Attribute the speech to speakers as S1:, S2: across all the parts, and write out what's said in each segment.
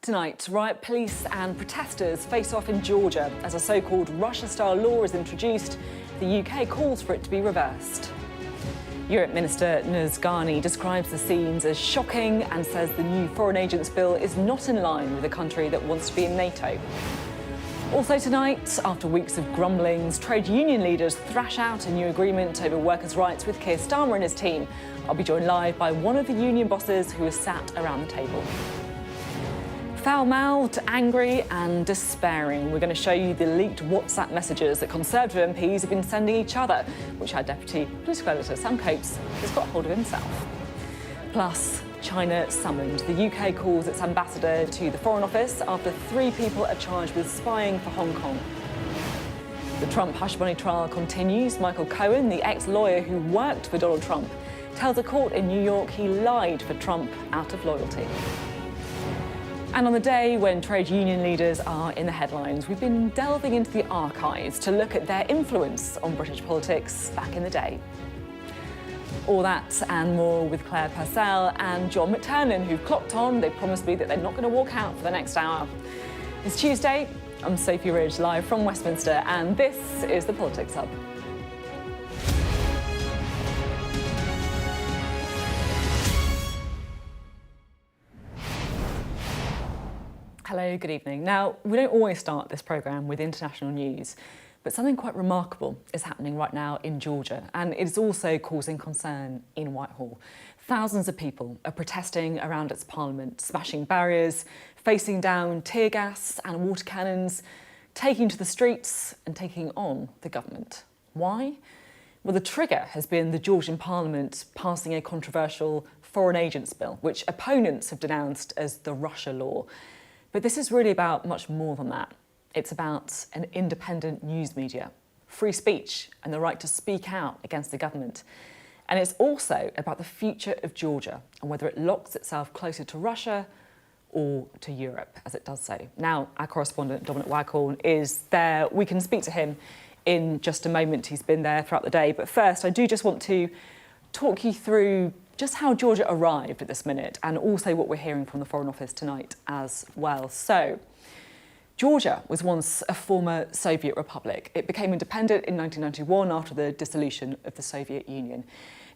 S1: Tonight, riot police and protesters face off in Georgia as a so-called Russia-style law is introduced. The UK calls for it to be reversed. Europe Minister Ghani describes the scenes as shocking and says the new Foreign Agents Bill is not in line with a country that wants to be in NATO. Also tonight, after weeks of grumblings, trade union leaders thrash out a new agreement over workers' rights with Keir Starmer and his team. I'll be joined live by one of the union bosses who is sat around the table. Foul-mouthed, angry and despairing, we're going to show you the leaked WhatsApp messages that Conservative MPs have been sending each other, which our Deputy Political Editor Sam Coates has got hold of himself. Plus, China summoned. The UK calls its ambassador to the Foreign Office after 3 people are charged with spying for Hong Kong. The Trump hush money trial continues. Michael Cohen, the ex-lawyer who worked for Donald Trump, tells a court in New York he lied for Trump out of loyalty. And on the day when trade union leaders are in the headlines, we've been delving into the archives to look at their influence on British politics back in the day. All that and more with Claire Pearsall and John McTernan, who've clocked on. They promised me that they're not going to walk out for the next hour. It's Tuesday. I'm Sophy Ridge, live from Westminster, and this is the Politics Hub. Hello, good evening. Now, we don't always start this programme with international news, but something quite remarkable is happening right now in Georgia, and it is also causing concern in Whitehall. Thousands of people are protesting around its parliament, smashing barriers, facing down tear gas and water cannons, taking to the streets and taking on the government. Why? Well, the trigger has been the Georgian parliament passing a controversial Foreign Agents Bill, which opponents have denounced as the Russia law. But this is really about much more than that. It's about an independent news media, free speech and the right to speak out against the government. And it's also about the future of Georgia and whether it locks itself closer to Russia or to Europe, as it does so. Now, our correspondent, Dominic Waghorn, is there. We can speak to him in just a moment. He's been there throughout the day. But first, I do just want to talk you through just how Georgia arrived at this minute and also what we're hearing from the Foreign Office tonight as well. So, Georgia was once a former Soviet republic. It became independent in 1991 after the dissolution of the Soviet Union.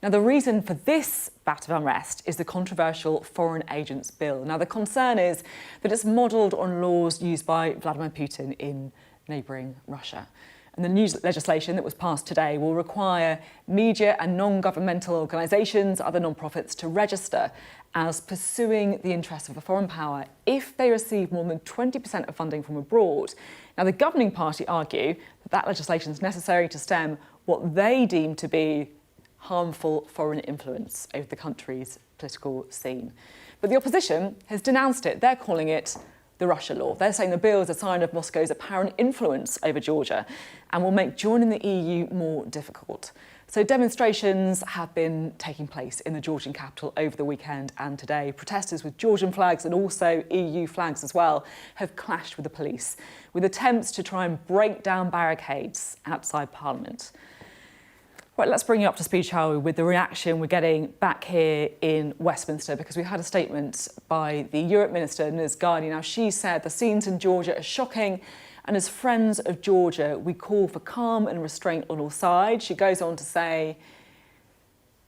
S1: Now, the reason for this bout of unrest is the controversial Foreign Agents Bill. Now, the concern is that it's modelled on laws used by Vladimir Putin in neighbouring Russia. And the new legislation that was passed today will require media and non-governmental organisations, other non-profits, to register as pursuing the interests of a foreign power if they receive more than 20% of funding from abroad. Now, the governing party argue that that legislation is necessary to stem what they deem to be harmful foreign influence over the country's political scene. But the opposition has denounced it. They're calling it the Russia law. They're saying the bill is a sign of Moscow's apparent influence over Georgia and will make joining the EU more difficult. So demonstrations have been taking place in the Georgian capital over the weekend and today. Protesters with Georgian flags and also EU flags as well have clashed with the police, with attempts to try and break down barricades outside Parliament. Right, let's bring you up to speed, shall we, with the reaction we're getting back here in Westminster, because we had a statement by the Europe Minister, Ghani. Now, she said the scenes in Georgia are shocking, and as friends of Georgia, we call for calm and restraint on all sides. She goes on to say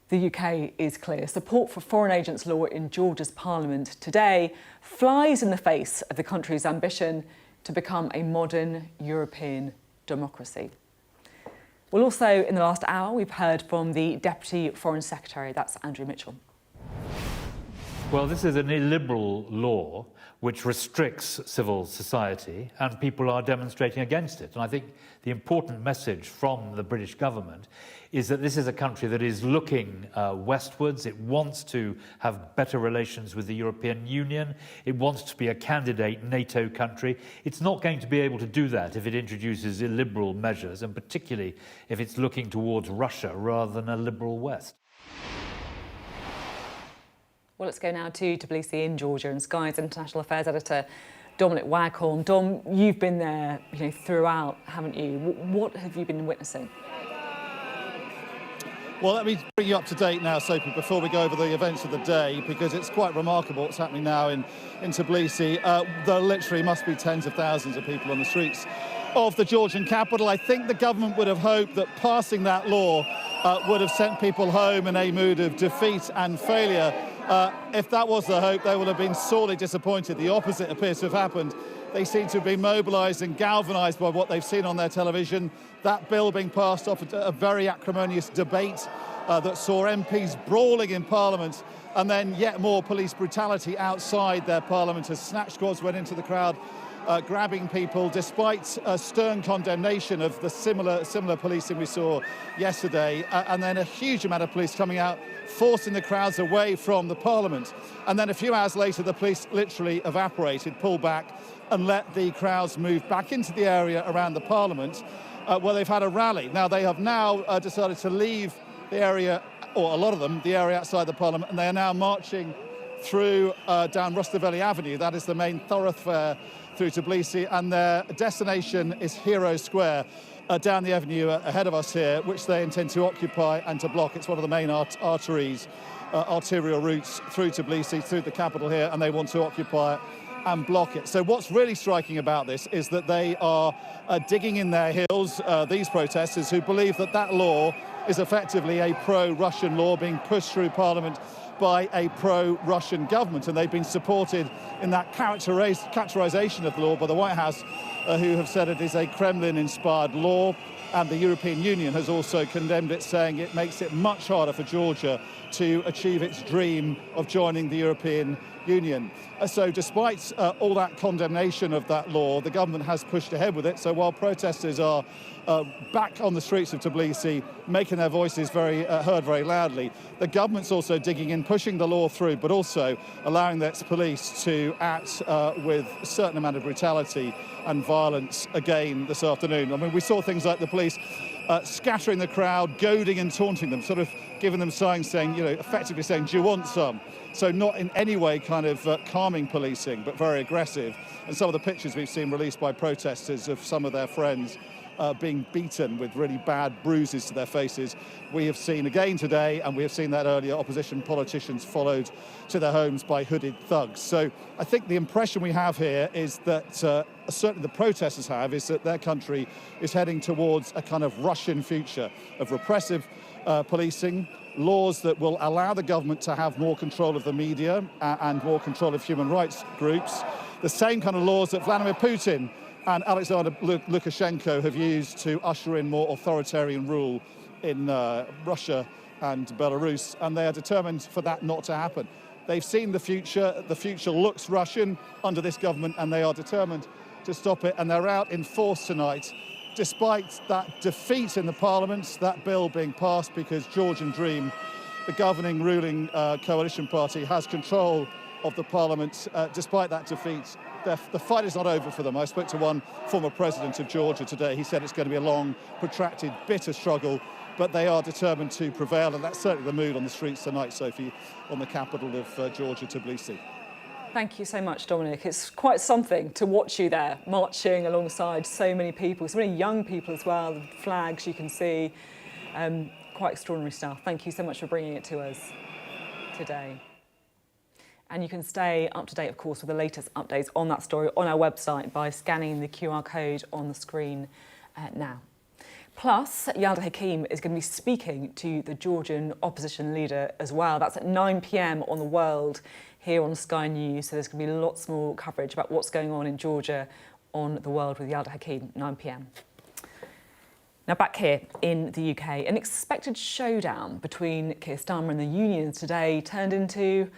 S1: the UK is clear. Support for foreign agents law in Georgia's parliament today flies in the face of the country's ambition to become a modern European democracy. Well, also in the last hour, we've heard from the Deputy Foreign Secretary, that's Andrew Mitchell.
S2: Well, this is an illiberal law which restricts civil society, and people are demonstrating against it. And I think the important message from the British government is that this is a country that is looking westwards. It wants to have better relations with the European Union. It wants to be a candidate NATO country. It's not going to be able to do that if it introduces illiberal measures, and particularly if it's looking towards Russia rather than a liberal West.
S1: Well, let's go now to Tbilisi in Georgia and Sky's international affairs editor, Dominic Waghorn. Dom, you've been there, throughout, haven't you? What have you been witnessing?
S3: Well, let me bring you up to date now, Sophie, before we go over the events of the day, because it's quite remarkable what's happening now in Tbilisi. There literally must be tens of thousands of people on the streets of the Georgian capital. I think the government would have hoped that passing that law would have sent people home in a mood of defeat and failure. If that was the hope, they would have been sorely disappointed. The opposite appears to have happened. They seem to have been mobilised and galvanised by what they've seen on their television. That bill being passed off a very acrimonious debate that saw MPs brawling in Parliament, and then yet more police brutality outside their Parliament as snatch squads went into the crowd, grabbing people, despite a stern condemnation of the similar policing we saw yesterday, and then a huge amount of police coming out, forcing the crowds away from the Parliament. And then a few hours later, the police literally evaporated, pulled back, and let the crowds move back into the area around the Parliament, where they've had a rally. Now, they have now decided to leave the area, or a lot of them, the area outside the Parliament, and they are now marching through down Rustaveli Avenue. That is the main thoroughfare through Tbilisi, and their destination is Hero Square, down the avenue ahead of us here, which they intend to occupy and to block. It's one of the main arterial routes through Tbilisi, through the capital here, and they want to occupy it and block it. So what's really striking about this is that they are digging in their heels, these protesters who believe that that law is effectively a pro-Russian law being pushed through Parliament by a pro-Russian government, and they've been supported in that characterization of the law by the White House, who have said it is a Kremlin-inspired law, and the European Union has also condemned it, saying it makes it much harder for Georgia to achieve its dream of joining the European Union. So despite all that condemnation of that law, the government has pushed ahead with it. So while protesters are back on the streets of Tbilisi, making their voices heard very loudly, the government's also digging in, pushing the law through, but also allowing its police to act with a certain amount of brutality and violence again this afternoon. I mean, we saw things like the police scattering the crowd, goading and taunting them, sort of giving them signs saying, effectively saying, do you want some? So not in any way kind of calming policing, but very aggressive. And some of the pictures we've seen released by protesters of some of their friends being beaten with really bad bruises to their faces, we have seen again today, and we have seen that earlier, opposition politicians followed to their homes by hooded thugs. So I think the impression we have here is that, certainly the protesters have, is that their country is heading towards a kind of Russian future of repressive policing, laws that will allow the government to have more control of the media and more control of human rights groups, the same kind of laws that Vladimir Putin and Alexander Lukashenko have used to usher in more authoritarian rule in Russia and Belarus, and they are determined for that not to happen. They've seen the future looks Russian under this government, and they are determined to stop it, and they're out in force tonight, despite that defeat in the Parliament, that bill being passed because Georgian Dream, the governing ruling coalition party, has control of the Parliament. Despite that defeat, the fight is not over for them. I spoke to one former president of Georgia today. He said it's going to be a long, protracted, bitter struggle, but they are determined to prevail, and that's certainly the mood on the streets tonight, Sophie, on the capital of Georgia, Tbilisi.
S1: Thank you so much, Dominic. It's quite something to watch you there, marching alongside so many people, so many young people as well, the flags you can see. Quite extraordinary stuff. Thank you so much for bringing it to us today. And you can stay up to date, of course, with the latest updates on that story on our website by scanning the QR code on the screen now. Plus, Yalda Hakim is going to be speaking to the Georgian opposition leader as well. That's at 9 p.m. on The World here on Sky News. So there's going to be lots more coverage about what's going on in Georgia on The World with Yalda Hakim, 9 p.m. Now back here in the UK, an expected showdown between Keir Starmer and the unions today turned into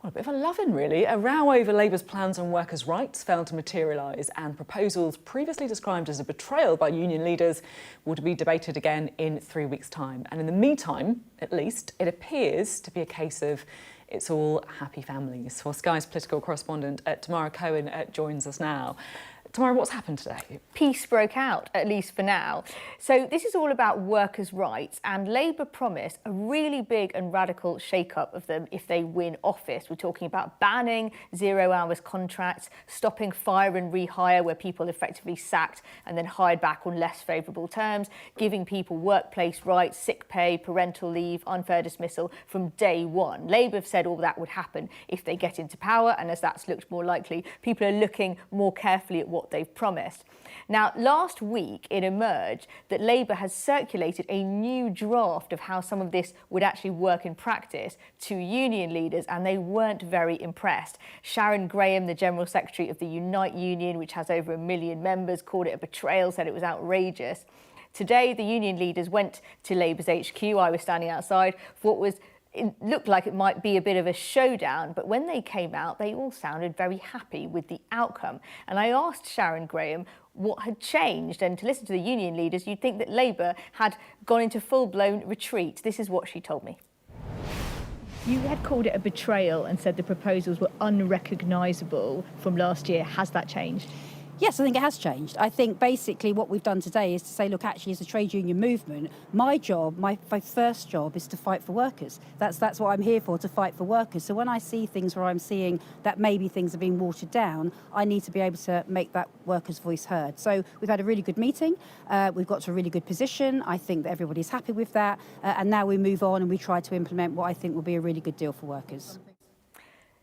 S1: a bit of a love-in, really. A row over Labour's plans on workers' rights failed to materialise, and proposals previously described as a betrayal by union leaders will be debated again in 3 weeks' time. And in the meantime, at least, it appears to be a case of it's all happy families. Well, Sky's political correspondent Tamara Cohen joins us now. Tamara, what's happened today?
S4: Peace broke out, at least for now. So this is all about workers' rights, and Labour promised a really big and radical shake-up of them if they win office. We're talking about banning 0 hours contracts, stopping fire and rehire where people effectively sacked and then hired back on less favourable terms, giving people workplace rights, sick pay, parental leave, unfair dismissal from day one. Labour have said all that would happen if they get into power, and as that's looked more likely, people are looking more carefully at what they've promised. Now, last week it emerged that Labour has circulated a new draft of how some of this would actually work in practice to union leaders, and they weren't very impressed. Sharon Graham, the General Secretary of the Unite Union, which has over 1 million members, called it a betrayal, said it was outrageous. Today, the union leaders went to Labour's HQ. I was standing outside for what it looked like it might be a bit of a showdown, but when they came out, they all sounded very happy with the outcome. And I asked Sharon Graham what had changed, and to listen to the union leaders, you'd think that Labour had gone into full-blown retreat. This is what she told me. You had called it a betrayal and said the proposals were unrecognisable from last year. Has that changed?
S5: Yes, I think it has changed. I think basically what we've done today is to say, look, actually, as a trade union movement, my job, my first job is to fight for workers. That's what I'm here for, to fight for workers. So when I see things where I'm seeing that maybe things are being watered down, I need to be able to make that workers' voice heard. So we've had a really good meeting. We've got to a really good position. I think that everybody's happy with that. And now we move on and we try to implement what I think will be a really good deal for workers.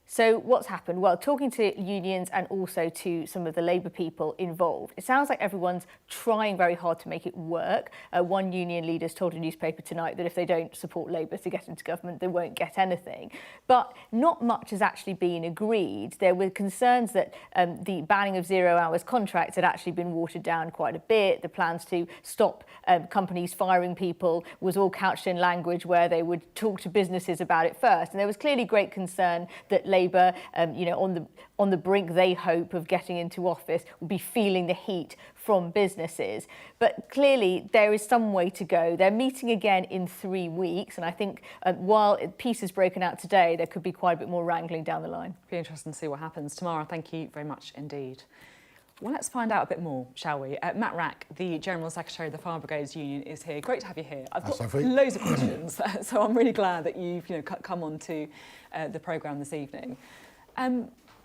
S4: So what's happened? Well, talking to unions and also to some of the Labour people involved, it sounds like everyone's trying very hard to make it work. One union leader's told a newspaper tonight that if they don't support Labour to get into government, they won't get anything. But not much has actually been agreed. There were concerns that the banning of 0 hours contracts had actually been watered down quite a bit. The plans to stop companies firing people was all couched in language where they would talk to businesses about it first. And there was clearly great concern that Labour, on the brink, they hope, of getting into office, will be feeling the heat from businesses. But clearly there is some way to go. They're meeting again in 3 weeks, and I think while peace has broken out today, there could be quite a bit more wrangling down the line.
S1: Be interesting to see what happens. Tamara, thank you very much indeed. Well, let's find out a bit more, shall we? Matt Wrack, the General Secretary of the Fire Brigades Union, is here. Great to have you here. I've got loads of questions, so I'm really glad that you've come on to the programme this evening.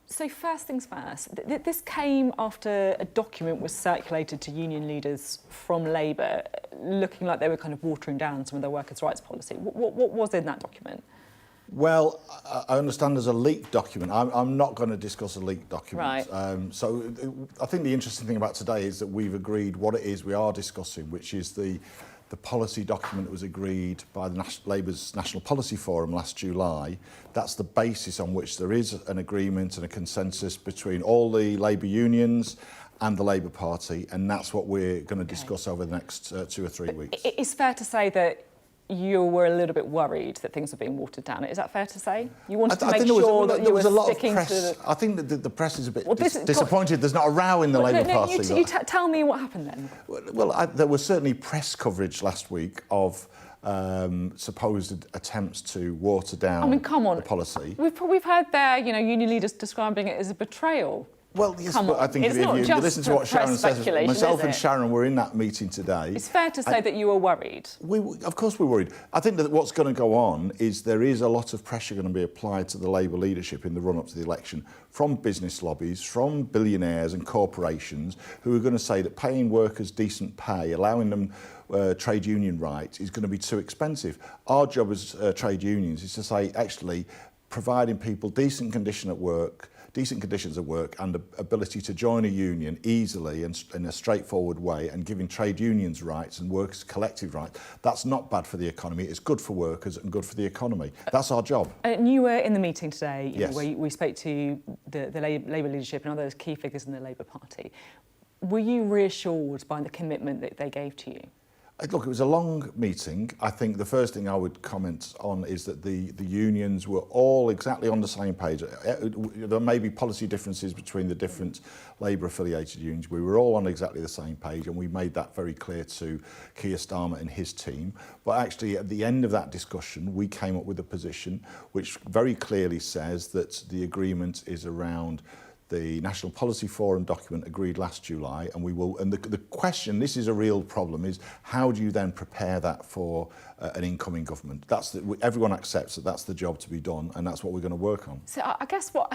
S1: So first things first, this came after a document was circulated to union leaders from Labour, looking like they were kind of watering down some of their workers' rights policy. What was in that document?
S6: Well, I understand there's a leaked document. I'm not going to discuss a leaked document.
S1: Right.
S6: So I think the interesting thing about today is that we've agreed what it is we are discussing, which is the policy document that was agreed by the Labour's National Policy Forum last July. That's the basis on which there is an agreement and a consensus between all the Labour unions and the Labour Party, and that's what we're going to discuss over the next 2 or 3 weeks.
S1: It's fair to say that you were a little bit worried that things were being watered down. Is that fair to say? You wanted to make sure that you were sticking to the...
S6: I think that the press is a bit disappointed there's not a row in the Labour Party.
S1: Tell me what happened then.
S6: Well, there was certainly press coverage last week of supposed attempts to water down the policy.
S1: We've heard there, union leaders describing it as a betrayal.
S6: Well, yes, but I think if you listen to what Sharon says, myself and Sharon were in that meeting today.
S1: It's fair to say that you were worried.
S6: Of course we're worried. I think that what's going to go on is there is a lot of pressure going to be applied to the Labour leadership in the run-up to the election from business lobbies, from billionaires and corporations who are going to say that paying workers decent pay, allowing them trade union rights is going to be too expensive. Our job as trade unions is to say, actually, providing people decent conditions at work and the ability to join a union easily and in a straightforward way, and giving trade unions rights and workers collective rights, that's not bad for the economy. It's good for workers and good for the economy. That's our job.
S1: And you were in the meeting today,
S6: yes,
S1: where we spoke to the Labour leadership and other key figures in the Labour Party. Were you reassured by the commitment that they gave to you?
S6: Look, it was a long meeting. I think the first thing I would comment on is that the unions were all exactly on the same page. There may be policy differences between the different Labour-affiliated unions. We were all on exactly the same page, and we made that very clear to Keir Starmer and his team. But actually, at the end of that discussion, we came up with a position which very clearly says that the agreement is around the National Policy Forum document agreed last July, and we will. And the question, this is a real problem, is how do you then prepare that for an incoming government? Everyone accepts that that's the job to be done, and that's what we're going to work on.
S1: So I guess what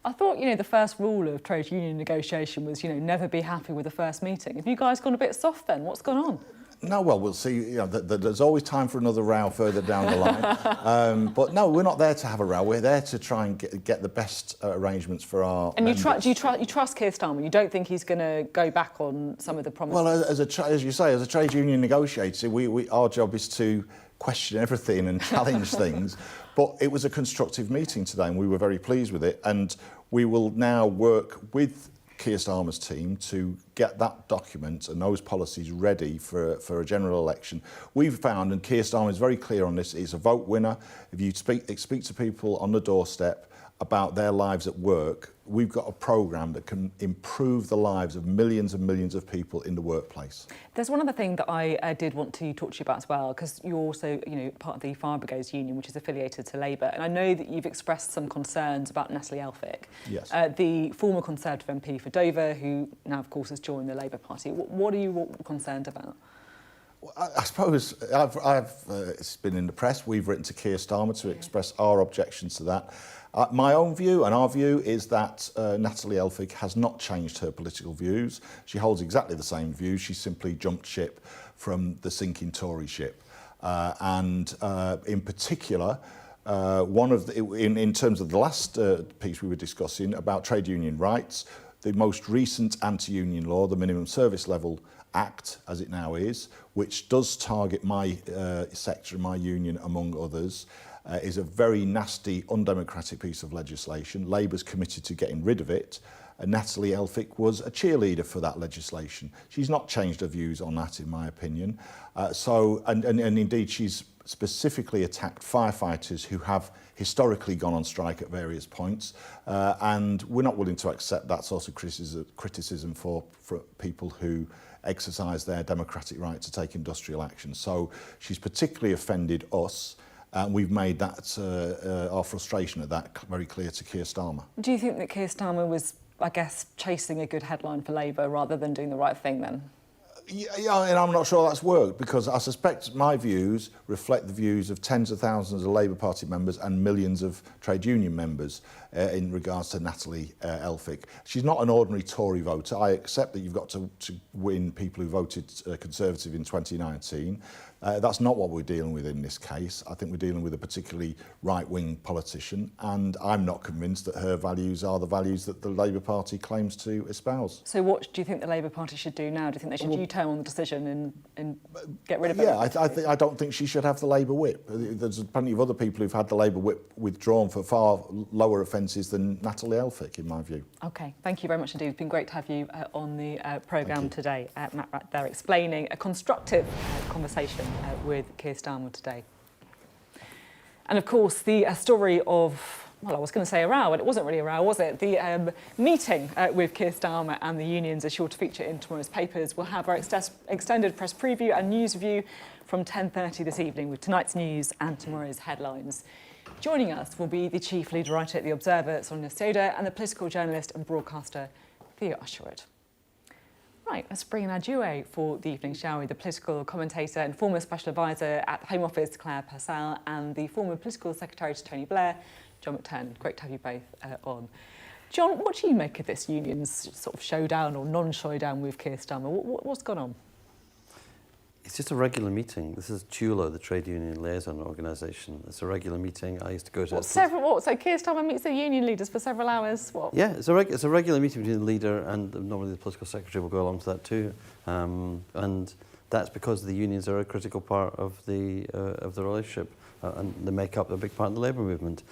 S1: I thought, the first rule of trade union negotiation was, never be happy with the first meeting. Have you guys gone a bit soft then? What's gone on?
S6: No, well, we'll see. There's always time for another row further down the line. But no, we're not there to have a row. We're there to try and get the best arrangements for our members.
S1: And you trust Keir Starmer? You don't think he's going to go back on some of the promises?
S6: Well, as you say, as a trade union negotiator, our job is to question everything and challenge things. But it was a constructive meeting today, and we were very pleased with it. And we will now work with Keir Starmer's team to get that document and those policies ready for a general election. We've found, and Keir Starmer is very clear on this, it's a vote winner. If you speak to people on the doorstep about their lives at work, we've got a programme that can improve the lives of millions and millions of people in the workplace.
S1: There's one other thing that I did want to talk to you about as well, because you're also, part of the Fire Brigades union, which is affiliated to Labour, and I know that you've expressed some concerns about Natalie Elphicke,
S6: yes,
S1: the former Conservative MP for Dover, who now, of course, has joined the Labour Party. What are you concerned about?
S6: I suppose it's been in the press. We've written to Keir Starmer to express our objections to that. My own view and our view is that Natalie Elphicke has not changed her political views. She holds exactly the same views. She simply jumped ship from the sinking Tory ship. In particular, in terms of the last piece we were discussing about trade union rights, the most recent anti-union law, the Minimum Service Level Act, as it now is, which does target my sector, my union, among others, is a very nasty, undemocratic piece of legislation. Labour's committed to getting rid of it. Natalie Elphicke was a cheerleader for that legislation. She's not changed her views on that, in my opinion. And indeed, she's specifically attacked firefighters who have historically gone on strike at various points. And we're not willing to accept that sort of criticism for people who exercise their democratic right to take industrial action. So she's particularly offended us. And we've made that, our frustration at that very clear to Keir Starmer.
S1: Do you think that Keir Starmer was, I guess, chasing a good headline for Labour rather than doing the right thing then?
S6: Yeah, and I'm not sure that's worked, because I suspect my views reflect the views of tens of thousands of Labour Party members and millions of trade union members in regards to Natalie Elphicke. She's not an ordinary Tory voter. I accept that you've got to win people who voted Conservative in 2019. That's not what we're dealing with in this case. I think we're dealing with a particularly right-wing politician, and I'm not convinced that her values are the values that the Labour Party claims to espouse.
S1: So what do you think the Labour Party should do now? Do you think they should U-turn on the decision and get rid of it?
S6: Yeah, I don't think she should have the Labour whip. There's plenty of other people who've had the Labour whip withdrawn for far lower offences than Natalie Elphicke, in my view.
S1: OK, thank you very much indeed. It's been great to have you on the programme today. Matt Wrack there explaining a constructive conversation with Keir Starmer today. And of course, the story of, well, I was going to say a row, but it wasn't really a row, was it? The meeting with Keir Starmer and the unions is sure to feature in tomorrow's papers. We'll have our extended press preview and news review from 10:30 this evening with tonight's news and tomorrow's headlines. Joining us will be the chief lead writer at The Observer, Sonia Soda, and the political journalist and broadcaster, Theo Usherwood. Right, let's bring in our duo for the evening, shall we? The political commentator and former special advisor at the Home Office, Claire Pearsall, and the former political secretary to Tony Blair, John McTernan. Great to have you both on. John, what do you make of this union's sort of showdown or non-showdown with Keir Starmer? What's gone on?
S7: It's just a regular meeting. This is TULO, the Trade Union Liaison Organisation. It's a regular meeting. I used to go to it.
S1: So Keir Starmer meets the union leaders for several hours? What?
S7: Yeah, it's a regular meeting between the leader and normally the political secretary will go along to that too. And that's because the unions are a critical part of the relationship and they make up a big part of the labour movement.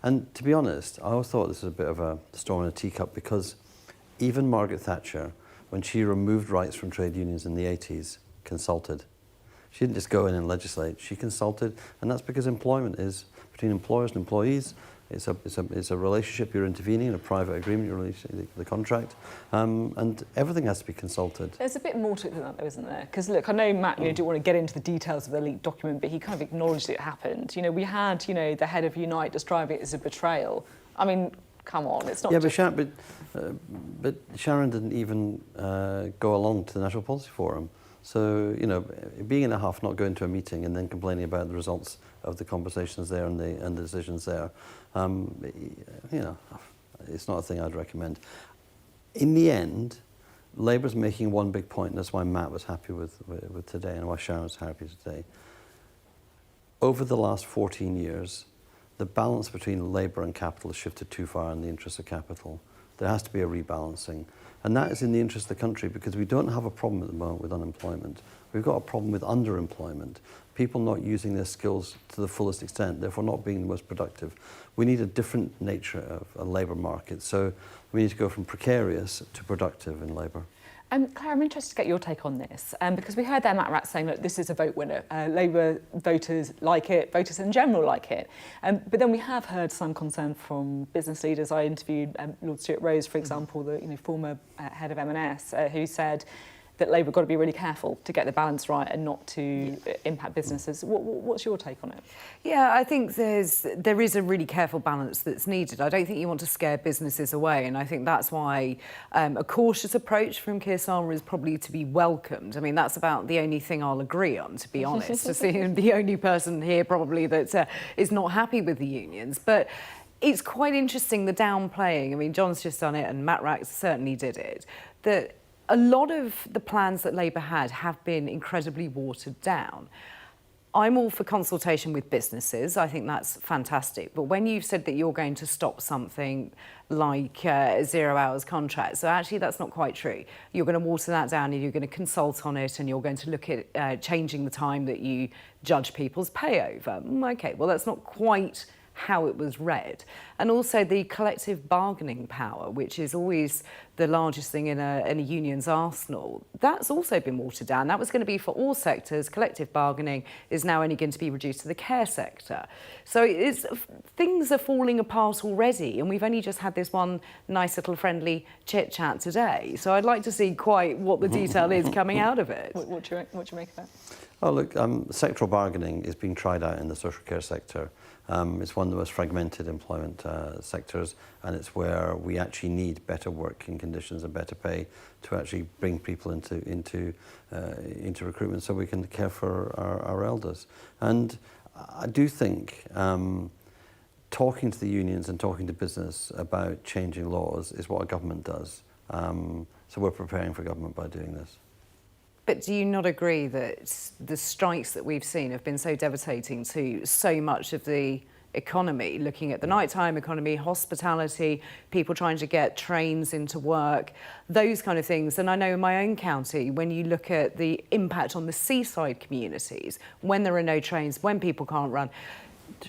S7: And to be honest, I always thought this was a bit of a storm in a teacup, because even Margaret Thatcher, when she removed rights from trade unions in the 80s, consulted. She didn't just go in and legislate, she consulted, and that's because employment is between employers and employees. It's a relationship, you're intervening in a private agreement, you're releasing the contract, and everything has to be consulted.
S1: There's a bit more to it than that, though, isn't there? Because look, I know Matt, didn't want to get into the details of the leaked document, but he kind of acknowledged it happened. We had, the head of Unite describe it as a betrayal. I mean, come on, it's not
S7: Yeah,
S1: just...
S7: but Sharon didn't even go along to the National Policy Forum. So, you know, being in a huff, not going to a meeting and then complaining about the results of the conversations there and the decisions there, you know, it's not a thing I'd recommend. In the end, Labour's making one big point, and that's why Matt was happy with today and why Sharon was happy today. Over the last 14 years, the balance between labour and capital has shifted too far in the interest of capital. There has to be a rebalancing. And that is in the interest of the country, because we don't have a problem at the moment with unemployment. We've got a problem with underemployment. People not using their skills to the fullest extent, therefore not being the most productive. We need a different nature of a labour market. So we need to go from precarious to productive in labour.
S1: Claire, I'm interested to get your take on this, because we heard there Matt Wrack saying that this is a vote winner. Labour voters like it, voters in general like it. But then we have heard some concern from business leaders. I interviewed Lord Stuart Rose, for example, the former head of M&S, who said that Labour have got to be really careful to get the balance right and not to impact businesses. What's your take on it?
S8: Yeah, I think there is a really careful balance that's needed. I don't think you want to scare businesses away, and I think that's why a cautious approach from Keir Starmer is probably to be welcomed. I mean, that's about the only thing I'll agree on, to be honest. To see him the only person here probably that is not happy with the unions. But it's quite interesting, the downplaying. I mean, John's just done it, and Matt Wrack certainly did it. That a lot of the plans that Labour had have been incredibly watered down. I'm all for consultation with businesses. I think that's fantastic. But when you've said that you're going to stop something like 0 hours contracts, so actually that's not quite true. You're going to water that down and you're going to consult on it and you're going to look at changing the time that you judge people's pay over. Okay, well, that's not quite how it was read. And also the collective bargaining power, which is always the largest thing in a union's arsenal, that's also been watered down. That was going to be for all sectors. Collective bargaining is now only going to be reduced to the care sector. So things are falling apart already, and we've only just had this one nice little friendly chit-chat today. So I'd like to see quite what the detail is coming out of it.
S1: What do you make of that?
S7: Oh, look, sectoral bargaining is being tried out in the social care sector. It's one of the most fragmented employment sectors, and it's where we actually need better working conditions and better pay to actually bring people into recruitment so we can care for our elders. And I do think talking to the unions and talking to business about changing laws is what a government does. So we're preparing for government by doing this.
S8: But do you not agree that the strikes that we've seen have been so devastating to so much of the economy, looking at the nighttime economy, hospitality, people trying to get trains into work, those kind of things? And I know in my own county, when you look at the impact on the seaside communities, when there are no trains, when people can't run,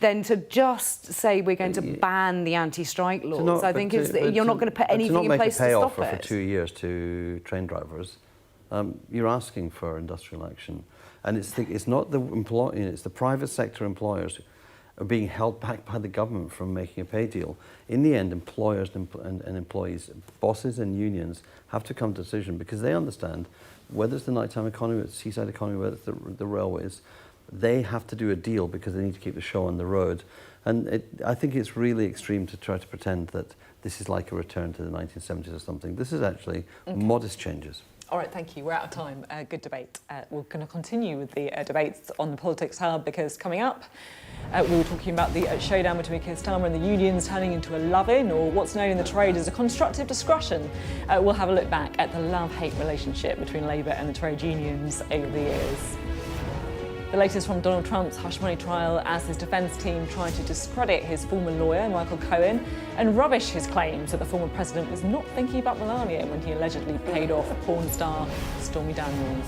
S8: then to just say we're going to ban the anti-strike laws, I think you're not going to put anything in place to stop it.
S7: To not make a pay offer for 2 years to train drivers, you're asking for industrial action. And it's not the employee, it's the private sector employers are being held back by the government from making a pay deal. In the end, employers and employees, bosses and unions have to come to a decision, because they understand whether it's the nighttime economy, whether it's the seaside economy, whether it's the railways, they have to do a deal because they need to keep the show on the road. And I think it's really extreme to try to pretend that this is like a return to the 1970s or something. This is actually modest changes.
S1: All right, thank you. We're out of time. Good debate. We're going to continue with the debates on the Politics Hub, because coming up, we were talking about the showdown between Keir Starmer and the unions turning into a love-in, or what's known in the trade as a constructive discussion. We'll have a look back at the love-hate relationship between Labour and the trade unions over the years. The latest from Donald Trump's hush money trial, as his defence team tried to discredit his former lawyer, Michael Cohen, and rubbish his claims that the former president was not thinking about Melania when he allegedly paid off porn star Stormy Daniels.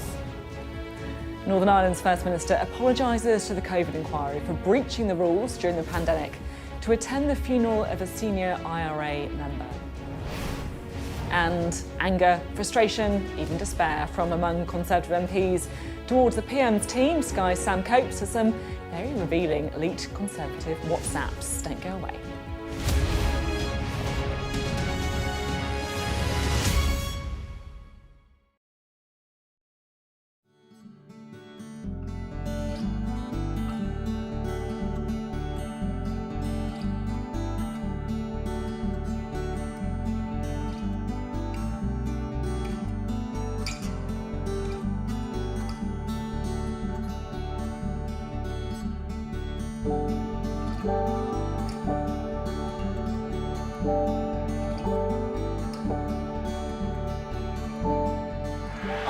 S1: Northern Ireland's First Minister apologises to the COVID inquiry for breaching the rules during the pandemic to attend the funeral of a senior IRA member. And anger, frustration, even despair from among Conservative MPs towards the PM's team. Sky's Sam Copes has some very revealing leaked Conservative WhatsApps. Don't go away.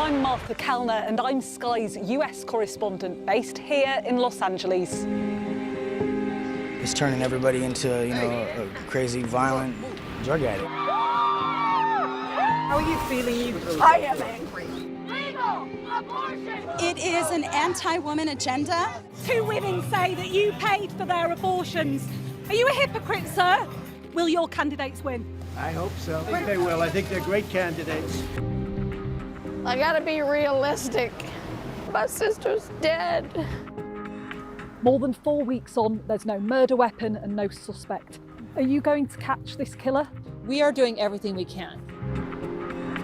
S9: I'm Martha Kellner and I'm Sky's US correspondent based here in Los Angeles.
S10: It's turning everybody into, a crazy, violent drug addict.
S9: How are you feeling?
S11: I am angry. It is an anti-woman agenda.
S9: 2 women say that you paid for their abortions. Are you a hypocrite, sir? Will your candidates win?
S12: I hope so. I think they will. I think they're great candidates.
S13: I gotta be realistic. My sister's dead.
S9: More than 4 weeks on, there's no murder weapon and no suspect. Are you going to catch this killer?
S14: We are doing everything we can.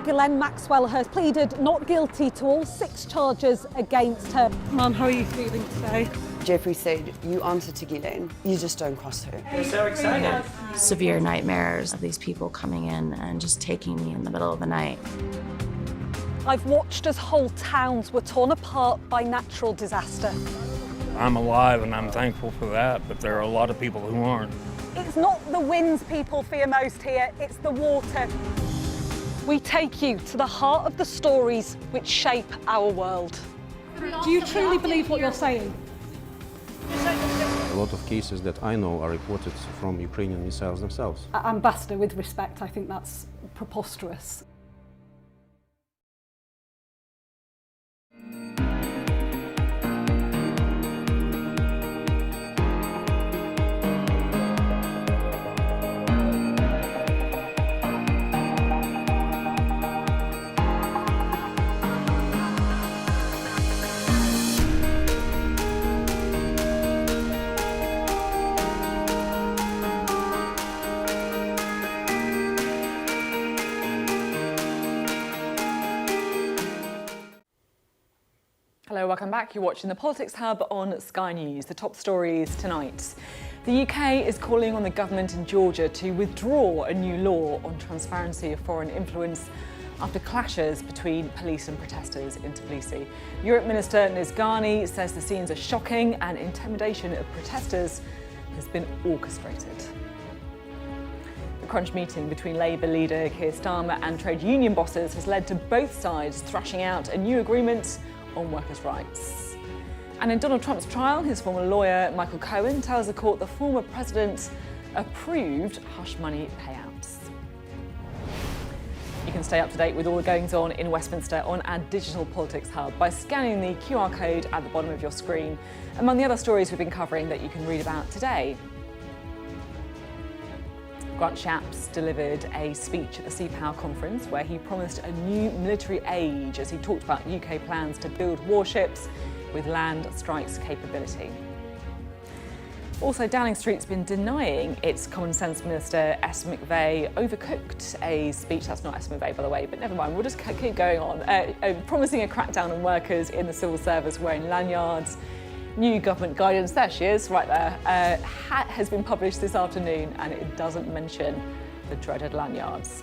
S9: Ghislaine Maxwell has pleaded not guilty to all 6 charges against her. Mum, how are you feeling today?
S15: Jeffrey said, you answer to Ghislaine, you just don't cross her.
S12: They're so excited.
S13: Severe nightmares of these people coming in and just taking me in the middle of the night.
S9: I've watched as whole towns were torn apart by natural disaster.
S16: I'm alive and I'm thankful for that, but there are a lot of people who aren't.
S9: It's not the winds people fear most here, it's the water. We take you to the heart of the stories which shape our world. Do you truly believe what you're saying?
S17: A lot of cases that I know are reported from Ukrainian missiles themselves.
S9: Ambassador, with respect, I think that's preposterous.
S1: Hello, welcome back. You're watching the Politics Hub on Sky News. The top stories tonight. The UK is calling on the government in Georgia to withdraw a new law on transparency of foreign influence after clashes between police and protesters in Tbilisi. Europe Minister Nizgani says the scenes are shocking and intimidation of protesters has been orchestrated. The crunch meeting between Labour leader Keir Starmer and trade union bosses has led to both sides thrashing out a new agreement on workers' rights. And in Donald Trump's trial, his former lawyer Michael Cohen tells the court the former president approved hush money payouts. You can stay up to date with all the goings-on in Westminster on our digital politics hub by scanning the QR code at the bottom of your screen, among the other stories we've been covering that you can read about today. Grant Shapps delivered a speech at the CPOW conference where he promised a new military age as he talked about UK plans to build warships with land strikes capability. Also, Downing Street's been denying its Common Sense Minister S McVeigh overcooked a speech. That's not S McVeigh, by the way, but never mind, we'll just keep going on. Promising a crackdown on workers in the civil service wearing lanyards. New government guidance, there she is, right there, has been published this afternoon and it doesn't mention the dreaded lanyards.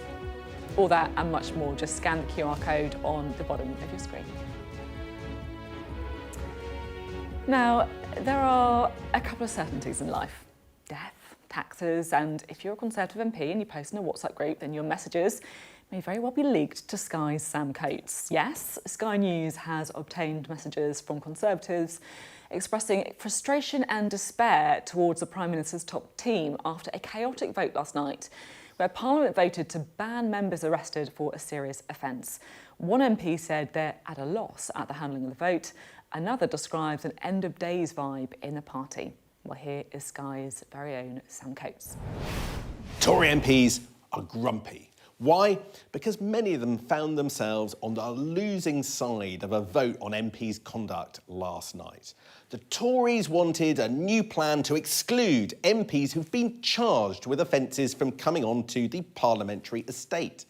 S1: All that and much more, just scan the QR code on the bottom of your screen. Now, there are a couple of certainties in life. Death, taxes, and if you're a Conservative MP and you post in a WhatsApp group, then your messages may very well be leaked to Sky's Sam Coates. Yes, Sky News has obtained messages from Conservatives expressing frustration and despair towards the Prime Minister's top team after a chaotic vote last night, where Parliament voted to ban members arrested for a serious offence. One MP said they're at a loss at the handling of the vote. Another describes an end-of-days vibe in the party. Well, here is Sky's very own Sam Coates.
S18: Tory MPs are grumpy. Why? Because many of them found themselves on the losing side of a vote on MPs' conduct last night. The Tories wanted a new plan to exclude MPs who've been charged with offences from coming onto the parliamentary estate.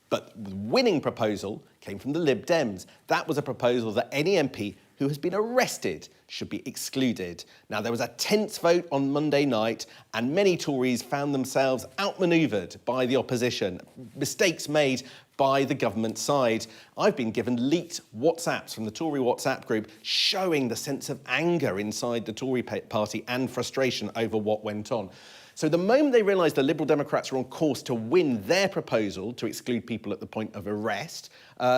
S18: But the winning proposal came from the Lib Dems. That was a proposal that any MP who has been arrested should be excluded. Now, there was a tense vote on Monday night and many Tories found themselves outmanoeuvred by the opposition, mistakes made by the government side. I've been given leaked WhatsApps from the Tory WhatsApp group showing the sense of anger inside the Tory party and frustration over what went on. So the moment they realised the Liberal Democrats were on course to win their proposal to exclude people at the point of arrest,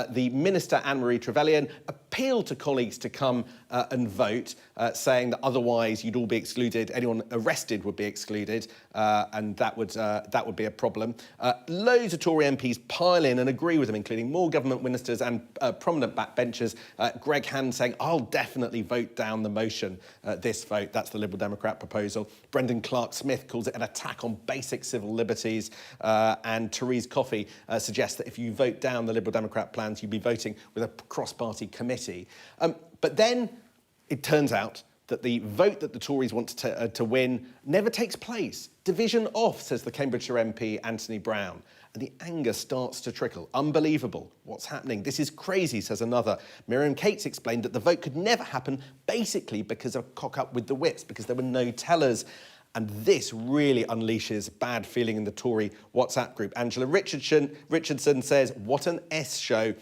S18: the Minister, Anne-Marie Trevelyan, appealed to colleagues to come and vote, saying that otherwise you'd all be excluded, anyone arrested would be excluded, and that would be a problem. Loads of Tory MPs pile in and agree with them, including more government ministers and prominent backbenchers. Greg Hand saying, I'll definitely vote down the motion, this vote. That's the Liberal Democrat proposal. Brendan Clark-Smith calls it an attack on basic civil liberties, and Therese Coffey suggests that if you vote down the Liberal Democrat plans, you'd be voting with a cross-party committee. But then it turns out that the vote that the Tories want to win never takes place. Division off, says the Cambridgeshire MP Anthony Brown. And the anger starts to trickle. Unbelievable. What's happening? This is crazy, says another. Miriam Cates explained that the vote could never happen, basically because of a cock-up with the whips, because there were no tellers. And this really unleashes bad feeling in the Tory WhatsApp group. Angela Richardson says, what an S show.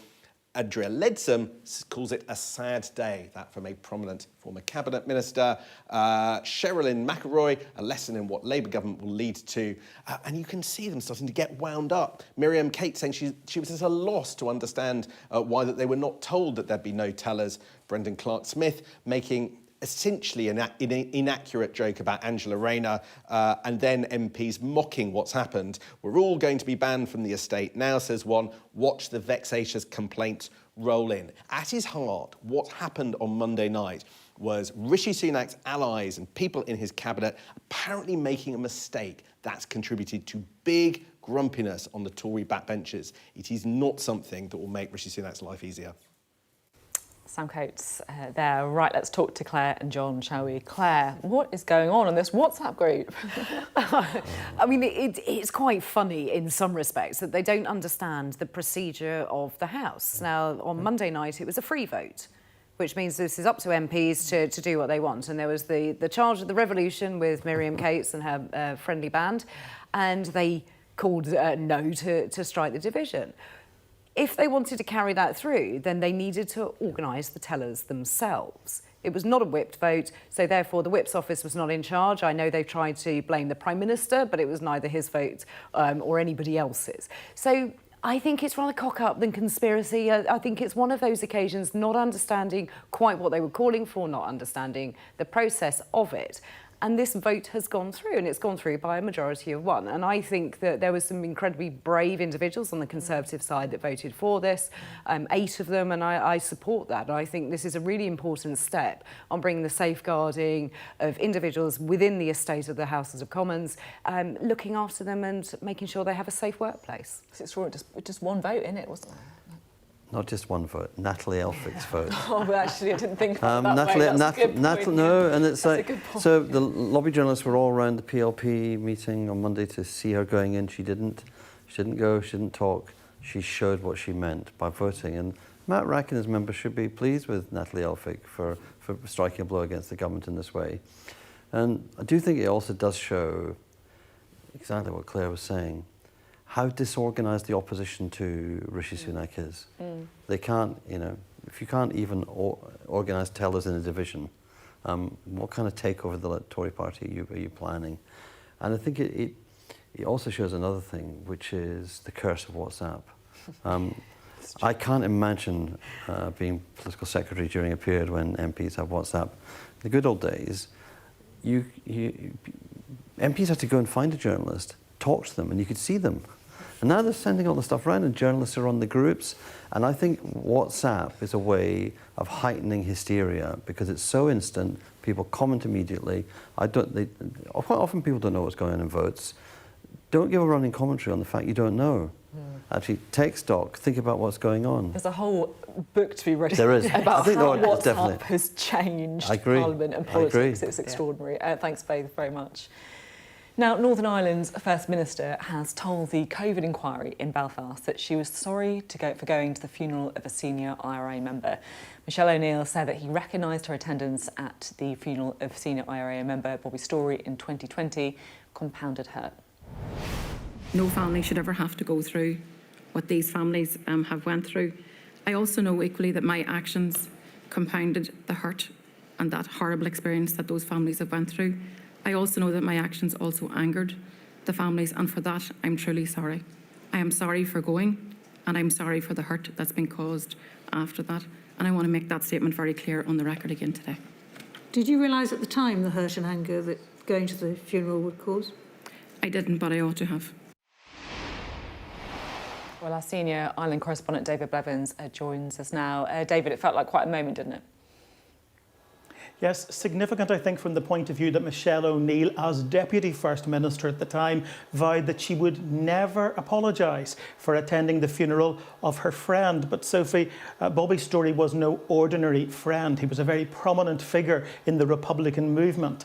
S18: Andrea Leadsom calls it a sad day. That from a prominent former cabinet minister. Sherilyn McElroy, a lesson in what Labour government will lead to. And you can see them starting to get wound up. Miriam Cates saying she was at a loss to understand why that they were not told that there'd be no tellers. Brendan Clark-Smith making essentially an inaccurate joke about Angela Rayner, and then MPs mocking what's happened. We're all going to be banned from the estate now, says one. Watch the vexatious complaints roll in. At his heart, what happened on Monday night was Rishi Sunak's allies and people in his cabinet apparently making a mistake. That's contributed to big grumpiness on the Tory backbenchers. It is not something that will make Rishi Sunak's life easier.
S1: Sam Coates there. Right, let's talk to Claire and John, shall we? Claire, what is going on in this WhatsApp group?
S8: I mean, it's quite funny in some respects that they don't understand the procedure of the House. Now, on Monday night, it was a free vote, which means this is up to MPs to do what they want. And there was the charge of the revolution with Miriam Cates and her friendly band, and they called no to strike the division. If they wanted to carry that through, then they needed to organise the tellers themselves. It was not a whipped vote, so therefore the Whip's office was not in charge. I know they've tried to blame the Prime Minister, but it was neither his vote or anybody else's. So I think it's rather cock-up than conspiracy. I think it's one of those occasions not understanding quite what they were calling for, not understanding the process of it. And this vote has gone through, and it's gone through by a majority of one. And I think that there were some incredibly brave individuals on the Conservative side that voted for this, 8 of them, and I support that. I think this is a really important step on bringing the safeguarding of individuals within the estate of the Houses of Commons, looking after them and making sure they have a safe workplace.
S1: It's just one vote, innit, wasn't it?
S7: Not just one vote, Natalie Elphick's vote.
S1: Oh, well, actually, I didn't think about that way. That's a good point.
S7: No, and it's like, so the lobby journalists were all around the PLP meeting on Monday to see her going in. She didn't go, she didn't talk. She showed what she meant by voting. And Matt Wrack and his members should be pleased with Natalie Elphick for striking a blow against the government in this way. And I do think it also does show exactly what Claire was saying, how disorganised the opposition to Rishi Sunak is. They can't, if you can't even organise tellers in a division, what kind of takeover of the Tory party are you planning? And I think it also shows another thing, which is the curse of WhatsApp. I can't imagine being political secretary during a period when MPs have WhatsApp. In the good old days, MPs had to go and find a journalist, talk to them, and you could see them. And now they're sending all the stuff around and journalists are on the groups. And I think WhatsApp is a way of heightening hysteria because it's so instant, people comment immediately. Quite often people don't know what's going on in votes. Don't give a running commentary on the fact you don't know. Actually, take stock, think about what's going on.
S1: There's a whole book to be written
S7: there is.
S1: about how WhatsApp
S7: definitely
S1: has changed Parliament and politics. It's extraordinary. Thanks both very much. Now, Northern Ireland's First Minister has told the COVID inquiry in Belfast that she was sorry for going to the funeral of a senior IRA member. Michelle O'Neill said that he recognised her attendance at the funeral of senior IRA member Bobby Storey in 2020 compounded hurt.
S19: No family should ever have to go through what these families have went through. I also know equally that my actions compounded the hurt and that horrible experience that those families have went through. I also know that my actions also angered the families, and for that, I'm truly sorry. I am sorry for going, and I'm sorry for the hurt that's been caused after that. And I want to make that statement very clear on the record again today.
S9: Did you realise at the time the hurt and anger that going to the funeral would cause?
S19: I didn't, but I ought to have.
S1: Well, our senior Ireland correspondent David Blevins joins us now. David, it felt like quite a moment, didn't it?
S20: Yes, significant, I think, from the point of view that Michelle O'Neill, as Deputy First Minister at the time, vowed that she would never apologise for attending the funeral of her friend. But Sophie, Bobby Storey was no ordinary friend. He was a very prominent figure in the Republican movement.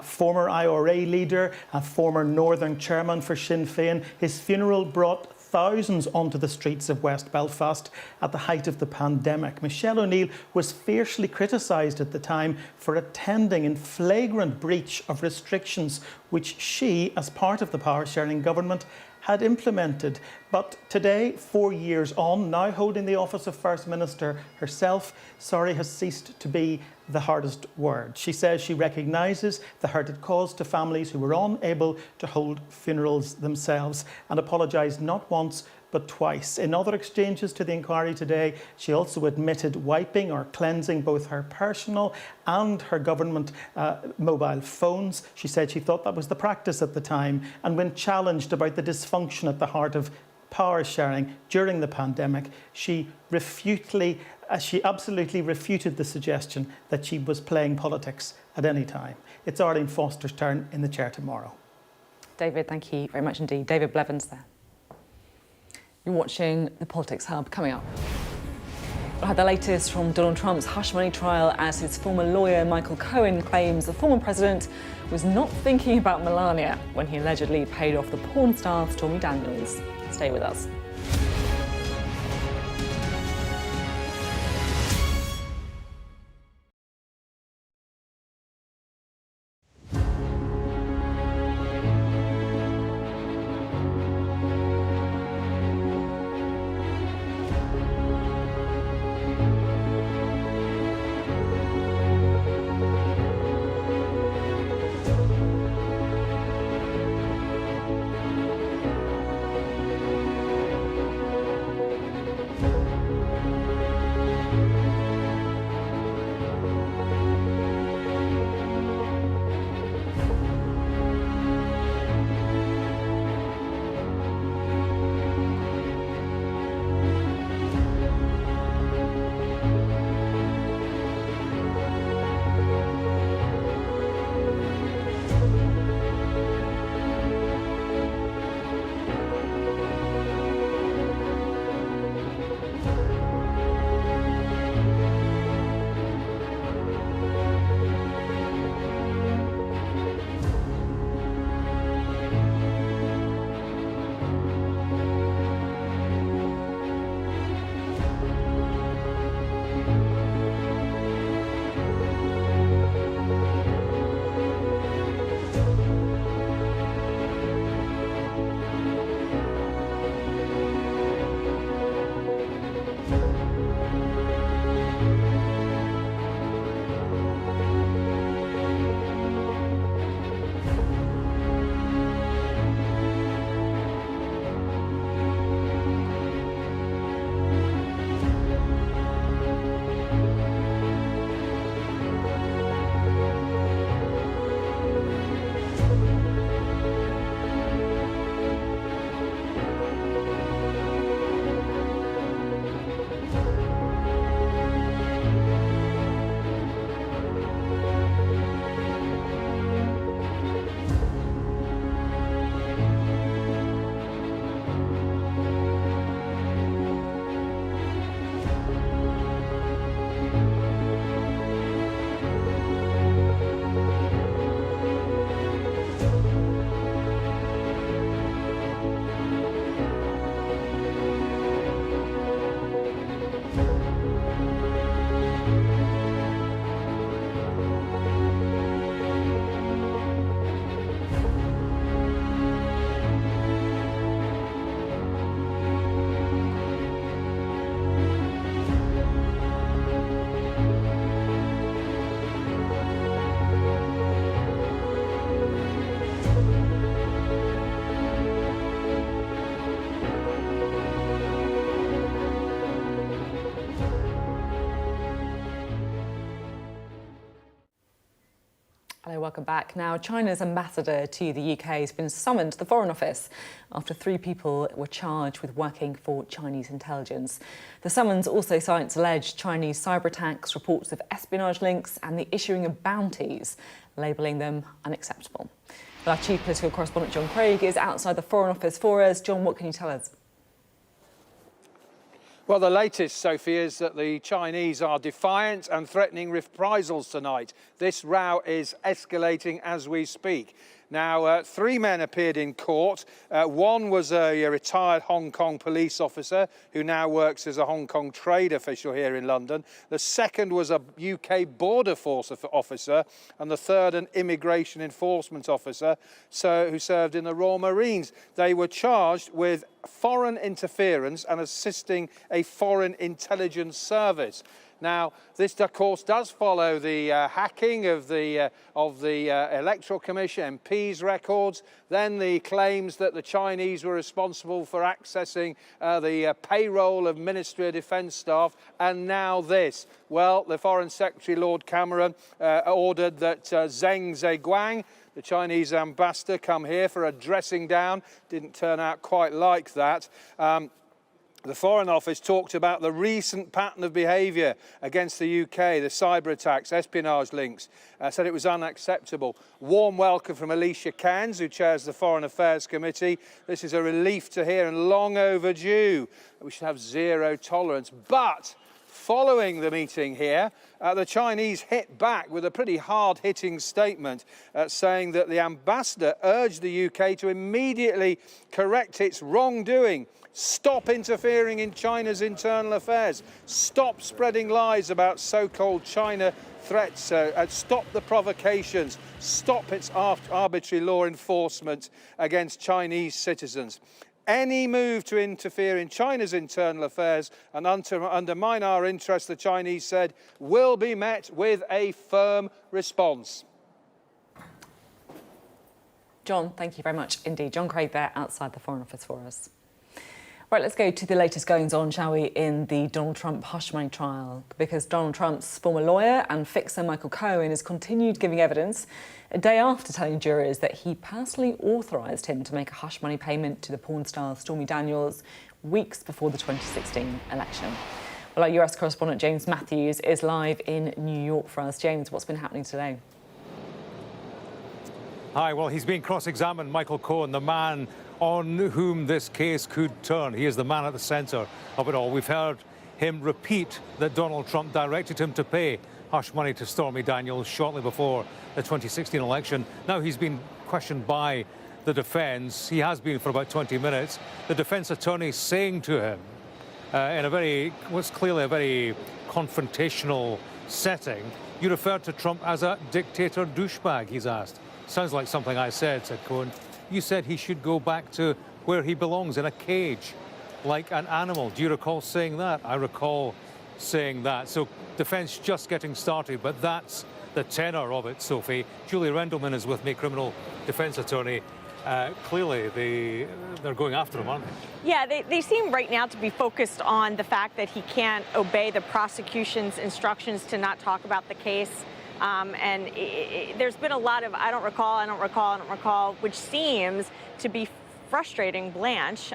S20: Former IRA leader, a former Northern chairman for Sinn Féin. His funeral brought thousands onto the streets of West Belfast at the height of the pandemic. Michelle O'Neill was fiercely criticised at the time for attending in flagrant breach of restrictions which she, as part of the power-sharing government, had implemented. But today, 4 years on, now holding the office of First Minister herself, sorry has ceased to be the hardest word. She says she recognises the hurt it caused to families who were unable to hold funerals themselves, and apologised not once but twice. In other exchanges to the inquiry today, she also admitted wiping or cleansing both her personal and her government mobile phones. She said she thought that was the practice at the time, and when challenged about the dysfunction at the heart of power sharing during the pandemic, she absolutely refuted the suggestion that she was playing politics at any time. It's Arlene Foster's turn in the chair tomorrow.
S1: David, thank you very much indeed. David Blevins there. You're watching the Politics Hub. Coming up, we'll have the latest from Donald Trump's hush money trial as his former lawyer Michael Cohen claims the former president was not thinking about Melania when he allegedly paid off the porn star Stormy Daniels. Stay with us. Hello, welcome back. Now, China's ambassador to the UK has been summoned to the Foreign Office after 3 people were charged with working for Chinese intelligence. The summons also cites alleged Chinese cyber attacks, reports of espionage links and the issuing of bounties, labelling them unacceptable. Well, our chief political correspondent, John Craig, is outside the Foreign Office for us. John, what can you tell us?
S21: Well, the latest, Sophie, is that the Chinese are defiant and threatening reprisals tonight. This row is escalating as we speak. Now, 3 men appeared in court. One was a retired Hong Kong police officer who now works as a Hong Kong trade official here in London. The second was a UK Border Force officer, and the third an immigration enforcement officer who served in the Royal Marines. They were charged with foreign interference and assisting a foreign intelligence service. Now, this, of course, does follow the hacking of the Electoral Commission, MPs' records, then the claims that the Chinese were responsible for accessing the payroll of Ministry of Defence staff, and now this. Well, the Foreign Secretary, Lord Cameron, ordered that Zheng Zheguang, the Chinese ambassador, come here for a dressing down. Didn't turn out quite like that. The Foreign Office talked about the recent pattern of behaviour against the UK, the cyber attacks, espionage links, said it was unacceptable. Warm welcome from Alicia Cairns, who chairs the Foreign Affairs Committee. This is a relief to hear and long overdue. We should have zero tolerance. But following the meeting here, the Chinese hit back with a pretty hard-hitting statement saying that the ambassador urged the UK to immediately correct its wrongdoing. Stop interfering in China's internal affairs. Stop spreading lies about so-called China threats. Stop the provocations. Stop its arbitrary law enforcement against Chinese citizens. Any move to interfere in China's internal affairs and undermine our interests, the Chinese said, will be met with a firm response.
S1: John, thank you very much indeed. John Craig there outside the Foreign Office for us. Right, let's go to the latest goings-on, shall we, in the Donald Trump hush money trial, because Donald Trump's former lawyer and fixer Michael Cohen has continued giving evidence a day after telling jurors that he personally authorised him to make a hush money payment to the porn star Stormy Daniels weeks before the 2016 election. Well, our US correspondent James Matthews is live in New York for us. James, what's been happening today?
S22: Hi, well, he's being cross-examined, Michael Cohen, the man on whom this case could turn. He is the man at the centre of it all. We've heard him repeat that Donald Trump directed him to pay hush money to Stormy Daniels shortly before the 2016 election. Now he's been questioned by the defence. He has been for about 20 minutes. The defence attorney saying to him in what's clearly a very confrontational setting, you referred to Trump as a dictator douchebag, he's asked. Sounds like something I said Cohen. You said he should go back to where he belongs, in a cage, like an animal. Do you recall saying that? I recall saying that. So defence just getting started, but that's the tenor of it, Sophie. Julie Rendelman is with me, criminal defence attorney. Clearly, they're going after him, aren't they?
S23: Yeah, they seem right now to be focused on the fact that he can't obey the prosecution's instructions to not talk about the case. There's been a lot of I don't recall, which seems to be frustrating Blanche,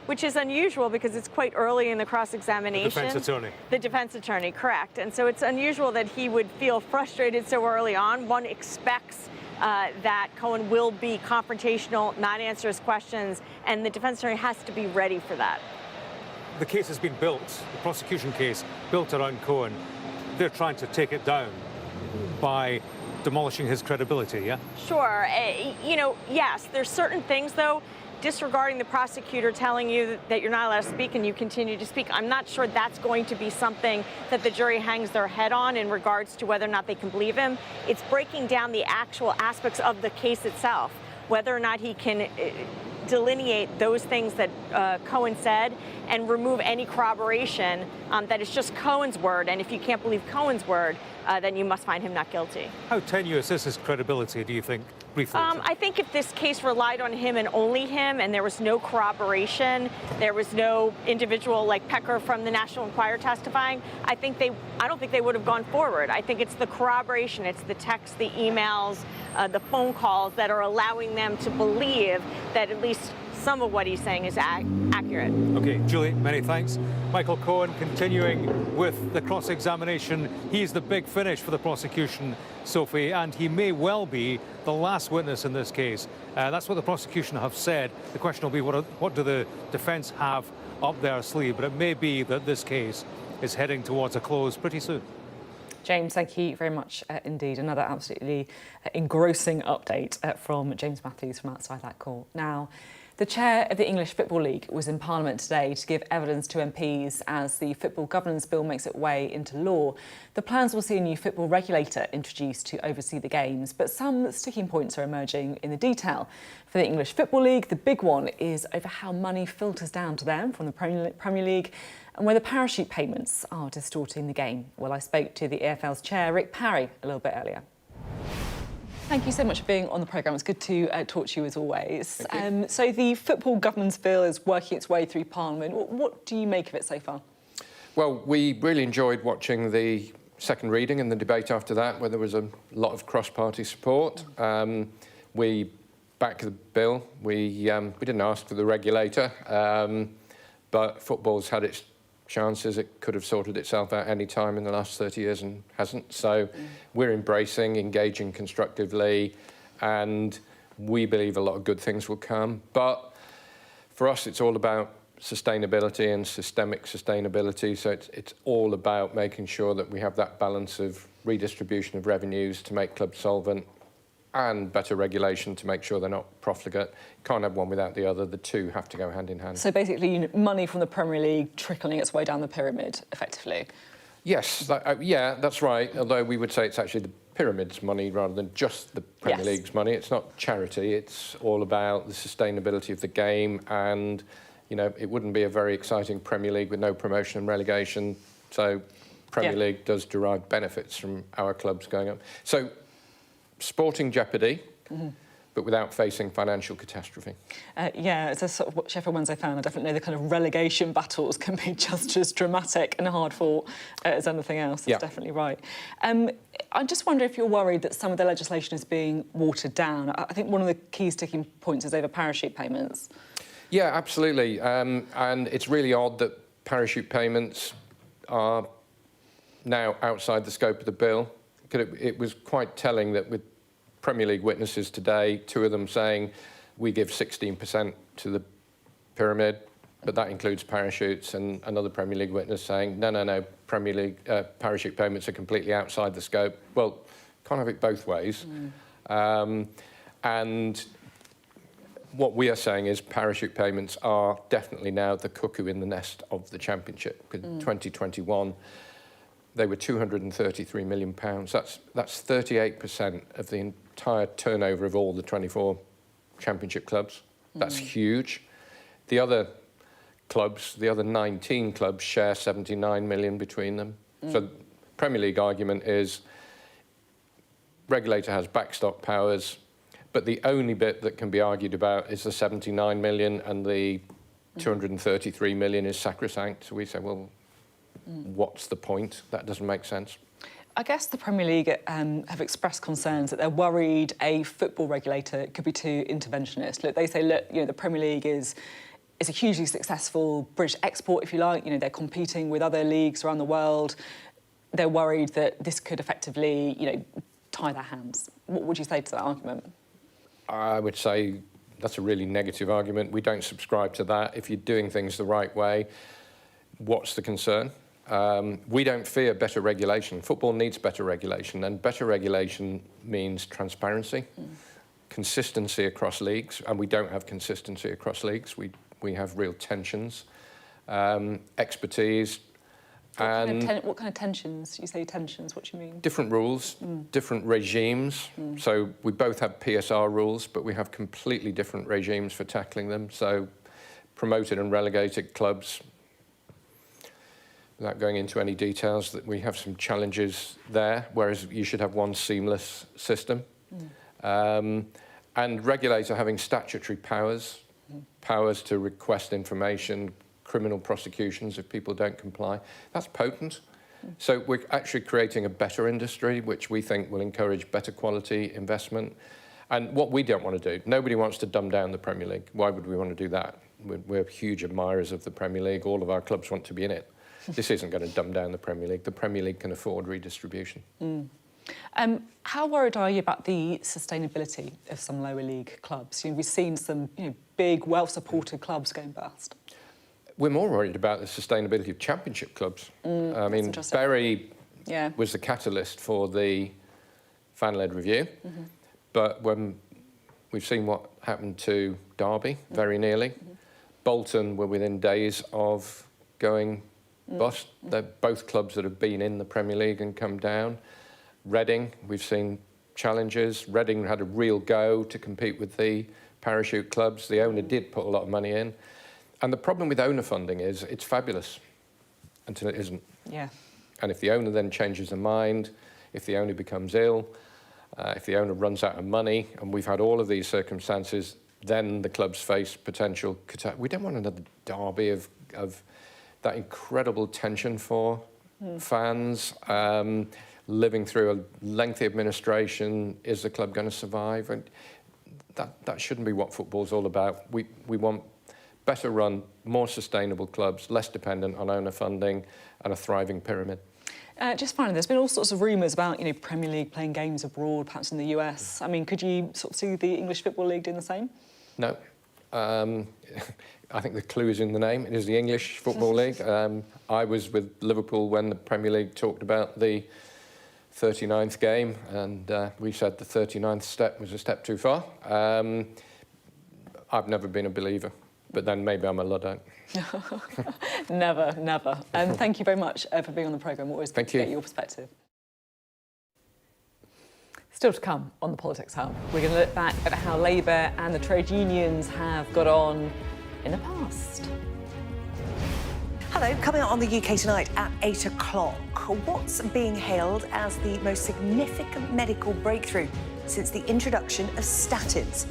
S23: which is unusual because it's quite early in the cross-examination.
S22: The defense attorney.
S23: The defense attorney, correct. And so it's unusual that he would feel frustrated so early on. One expects that Cohen will be confrontational, not answer his questions, and the defense attorney has to be ready for that.
S22: The case has been built, the prosecution case, built around Cohen. They're trying to take it down by demolishing his credibility, yeah?
S23: Sure. Yes, there's certain things, though, disregarding the prosecutor telling you that you're not allowed to speak and you continue to speak. I'm not sure that's going to be something that the jury hangs their head on in regards to whether or not they can believe him. It's breaking down the actual aspects of the case itself, whether or not he can delineate those things that Cohen said and remove any corroboration that is just Cohen's word. And if you can't believe Cohen's word, then you must find him not guilty.
S22: How tenuous is his credibility, do you think? briefly.
S23: I think if this case relied on him and only him, and there was no corroboration, there was no individual like Pecker from the National Enquirer testifying, I don't think they would have gone forward. I think it's the corroboration, it's the texts, the emails, the phone calls that are allowing them to believe that at least some of what he's saying is accurate.
S22: Okay, Julie, many thanks. Michael Cohen continuing with the cross-examination. He's the big finish for the prosecution, Sophie, and he may well be the last witness in this case. That's what the prosecution have said. The question will be, what do the defence have up their sleeve? But it may be that this case is heading towards a close pretty soon.
S1: James, thank you very much indeed. Another absolutely engrossing update from James Matthews from outside that court. Now, the chair of the English Football League was in Parliament today to give evidence to MPs as the Football Governance Bill makes its way into law. The plans will see a new football regulator introduced to oversee the games, but some sticking points are emerging in the detail. For the English Football League, the big one is over how money filters down to them from the Premier League and whether parachute payments are distorting the game. Well, I spoke to the EFL's chair, Parry, a little bit earlier. Thank you so much for being on the programme. It's good to talk to you as always. So the Football Governance Bill is working its way through Parliament. What do you make of it so far?
S2: Well, we really enjoyed watching the second reading and the debate after that, where there was a lot of cross-party support. We backed the bill. We didn't ask for the regulator, but football's had its chances. It could have sorted itself out any time in the last 30 years and hasn't. So we're embracing, engaging constructively, and we believe a lot of good things will come. But for us, it's all about sustainability and systemic sustainability. So it's all about making sure that we have that balance of redistribution of revenues to make clubs solvent and better regulation to make sure they're not profligate. Can't have one without the other. The two have to go hand in hand.
S1: So basically, money from the Premier League trickling its way down the pyramid, effectively?
S2: Yes, yeah, that's right. Although we would say it's actually the pyramid's money rather than just the Premier League's money. It's not charity. It's all about the sustainability of the game, and you know, it wouldn't be a very exciting Premier League with no promotion and relegation. So Premier League does derive benefits from our clubs going up. So sporting jeopardy, but without facing financial catastrophe.
S1: Yeah, it's a sort of what Sheffield Wednesday fan. I definitely know the kind of relegation battles can be just as dramatic and hard fought as anything else. That's definitely right. I just wonder if you're worried that some of the legislation is being watered down. I think one of the key sticking points is over parachute payments.
S2: Yeah, absolutely. And it's really odd that parachute payments are now outside the scope of the bill. It was quite telling that with Premier League witnesses today, two of them saying we give 16% to the pyramid, but that includes parachutes, and another Premier League witness saying, no, Premier League parachute payments are completely outside the scope. Well, can't have it both ways. And what we are saying is parachute payments are definitely now the cuckoo in the nest of the Championship. In 2021, they were £233 million. That's 38% of the entire turnover of all the 24 Championship clubs. That's huge. The other clubs, the other 19 clubs, share 79 million between them. So the Premier League argument is regulator has backstop powers, but the only bit that can be argued about is the 79 million, and the 233 million is sacrosanct. So we say, well, what's the point? That doesn't make sense.
S1: I guess the Premier League have expressed concerns that they're worried a football regulator could be too interventionist. Look, they say, look, you know, the Premier League is a hugely successful British export, if you like. You know, they're competing with other leagues around the world. They're worried that this could effectively, you know, tie their hands. What would you say to that argument?
S2: I would say that's a really negative argument. We don't subscribe to that. If you're doing things the right way, what's the concern? We don't fear better regulation. Football needs better regulation, and better regulation means transparency, consistency across leagues, and we don't have consistency across leagues. We have real tensions, expertise.
S1: What kind of tensions? You say tensions, what do you mean?
S2: Different rules, different regimes. So we both have PSR rules, but we have completely different regimes for tackling them. So promoted and relegated clubs, without going into any details, that we have some challenges there, whereas you should have one seamless system. And regulator having statutory powers to request information, criminal prosecutions if people don't comply. That's potent. So we're actually creating a better industry, which we think will encourage better quality investment. And what we don't want to do, nobody wants to dumb down the Premier League. Why would we want to do that? We're huge admirers of the Premier League. All of our clubs want to be in it. This isn't going to dumb down the Premier League. The Premier League can afford redistribution.
S1: How worried are you about the sustainability of some lower league clubs? We've seen some big, well-supported clubs going bust.
S2: We're more worried about the sustainability of championship clubs. I mean, Parry was the catalyst for the fan-led review, but when we've seen what happened to Derby, very nearly, Bolton were within days of going bust. They're both clubs that have been in the Premier League and come down. Reading, we've seen challenges. Reading had a real go to compete with the parachute clubs. The owner did put a lot of money in. And the problem with owner funding is it's fabulous until it isn't.
S1: Yeah.
S2: And if the owner then changes their mind, if the owner becomes ill, if the owner runs out of money, and we've had all of these circumstances, then the clubs face potential catastrophe. We don't want another Derby of that incredible tension for fans, living through a lengthy administration. Is the club going to survive? And that shouldn't be what football's all about. We want better run, more sustainable clubs, less dependent on owner funding, and a thriving pyramid.
S1: Just finally, there's been all sorts of rumours about, Premier League playing games abroad, perhaps in the US. I mean, could you sort of see the English Football League doing the same?
S2: No. I think the clue is in the name. It is the English Football League. I was with Liverpool when the Premier League talked about the 39th game, and we said the 39th step was a step too far. I've never been a believer, but then maybe I'm a Luddite.
S1: Never, never. And thank you very much for being on the programme. Always good to get your perspective. Still to come on the Politics Hub, we're going to look back at how Labour and the trade unions have got on in the past.
S3: Hello, coming out on the UK Tonight at 8 o'clock. What's being hailed as the most significant medical breakthrough since the introduction of statins?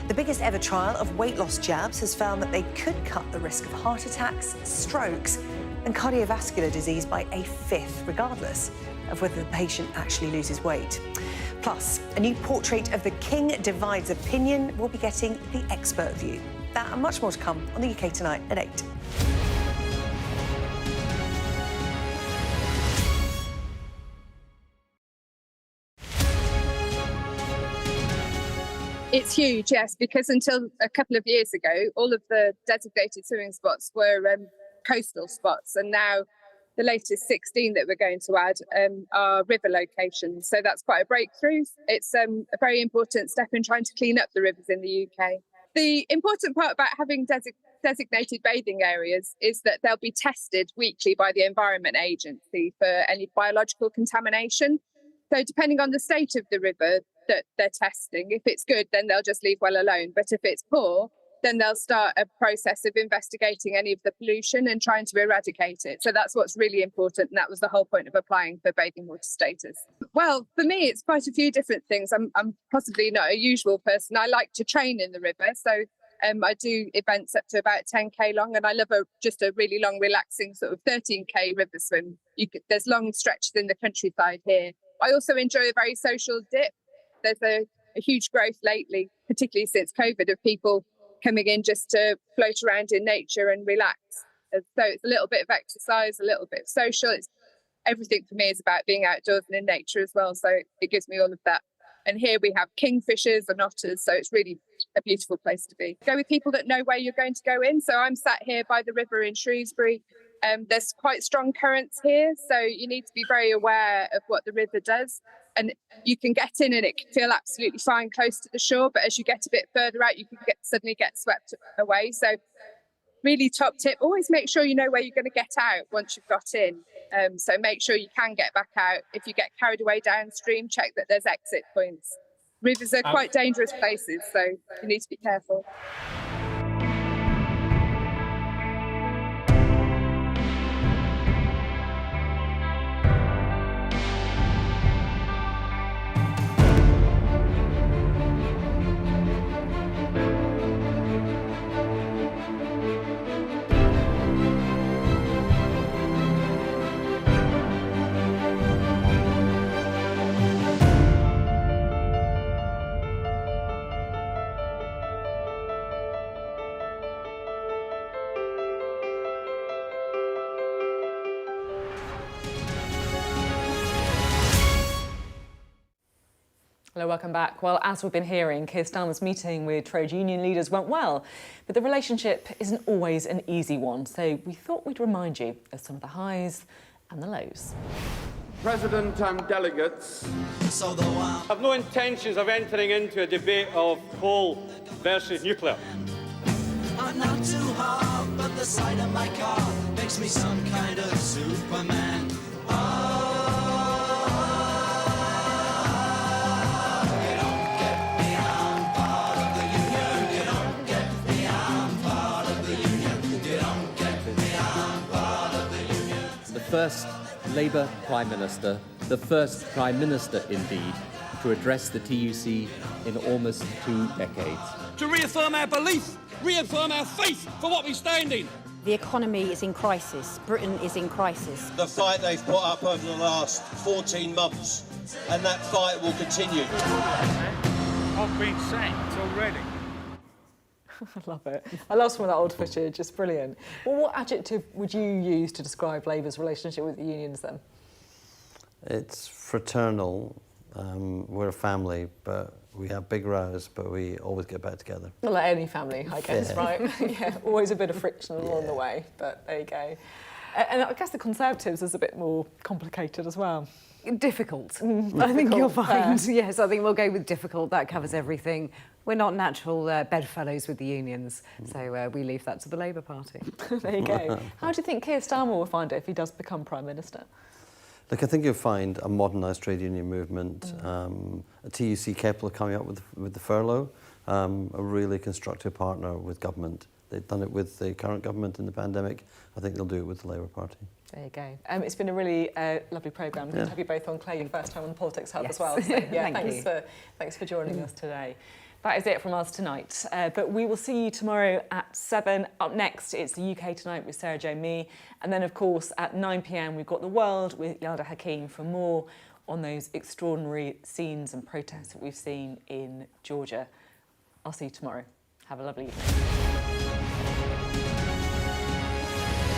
S3: The biggest ever trial of weight loss jabs has found that they could cut the risk of heart attacks, strokes and cardiovascular disease by a fifth, regardless of whether the patient actually loses weight. Plus, a new portrait of the King divides opinion. We'll be getting the expert view. That and much more to come on the UK Tonight at 8.
S4: It's huge, yes, because until a couple of years ago, all of the designated swimming spots were coastal spots, and now the latest 16 that we're going to add are river locations. So that's quite a breakthrough. It's a very important step in trying to clean up the rivers in the UK. The important part about having designated bathing areas is that they'll be tested weekly by the Environment Agency for any biological contamination. So depending on the state of the river that they're testing, if it's good, then they'll just leave well alone. But if it's poor, then they'll start a process of investigating any of the pollution and trying to eradicate it. So that's what's really important. And that was the whole point of applying for bathing water status. Well, for me, it's quite a few different things. I'm possibly not a usual person. I like to train in the river. So I do events up to about 10k long, and I love just a really long, relaxing sort of 13k river swim. There's long stretches in the countryside here. I also enjoy a very social dip. There's a huge growth lately, particularly since COVID, of people coming in just to float around in nature and relax. And so it's a little bit of exercise, a little bit of social. Everything for me is about being outdoors and in nature as well. So it gives me all of that. And here we have kingfishers and otters. So it's really a beautiful place to be. Go with people that know where you're going to go in. So I'm sat here by the river in Shrewsbury. There's quite strong currents here. So you need to be very aware of what the river does. And you can get in and it can feel absolutely fine close to the shore. But as you get a bit further out, you can suddenly get swept away. So really top tip, always make sure you know where you're going to get out once you've got in. So make sure you can get back out. If you get carried away downstream, check that there's exit points. Rivers are quite dangerous places, so you need to be careful.
S1: Hello, welcome back. Well, as we've been hearing, Keir Starmer's meeting with trade union leaders went well, but the relationship isn't always an easy one, so we thought we'd remind you of some of the highs and the lows.
S5: President and delegates, I have no intentions of entering into a debate of coal versus nuclear.
S6: I'm not too hard, but the sight of my car makes me some kind of Superman.
S10: First Labour Prime Minister, the first Prime Minister indeed, to address the TUC in almost 2 decades.
S6: To reaffirm our belief, reaffirm our faith for what we stand in.
S24: The economy is in crisis. Britain is in crisis.
S25: The fight they've put up over the last 14 months, and that fight will continue.
S22: I've been sacked already.
S1: I love it. I love some of that old footage, it's brilliant. Well, what adjective would you use to describe Labour's relationship with the unions then?
S7: It's fraternal. We're a family, but we have big rows, but we always get back together.
S1: Well, like any family, I guess,
S7: Yeah.
S1: right? Yeah, always a bit of friction along the way, but there you go. And I guess the Conservatives is a bit more complicated as well.
S8: Difficult. I think you'll find.
S1: Fair.
S8: Yes, I think we'll go with difficult. That covers everything. We're not natural bedfellows with the unions, so we leave that to the Labour Party.
S1: There you go. How do you think Keir Starmer will find it if he does become Prime Minister?
S7: Look, I think you'll find a modernised trade union movement. A TUC Keppel coming up with the furlough, a really constructive partner with government. They've done it with the current government in the pandemic. I think they'll do it with the Labour Party.
S1: There you go. It's been a really lovely programme. Good to have you both on. Claire, your first time on the Politics Hub as well. So, yeah, thanks for joining us today. That is it from us tonight. But we will see you tomorrow at 7. Up next, it's the UK Tonight with Sarah Jo Me. And then, of course, at 9 p.m, we've got The World with Yalda Hakim for more on those extraordinary scenes and protests that we've seen in Georgia. I'll see you tomorrow. Have a lovely evening.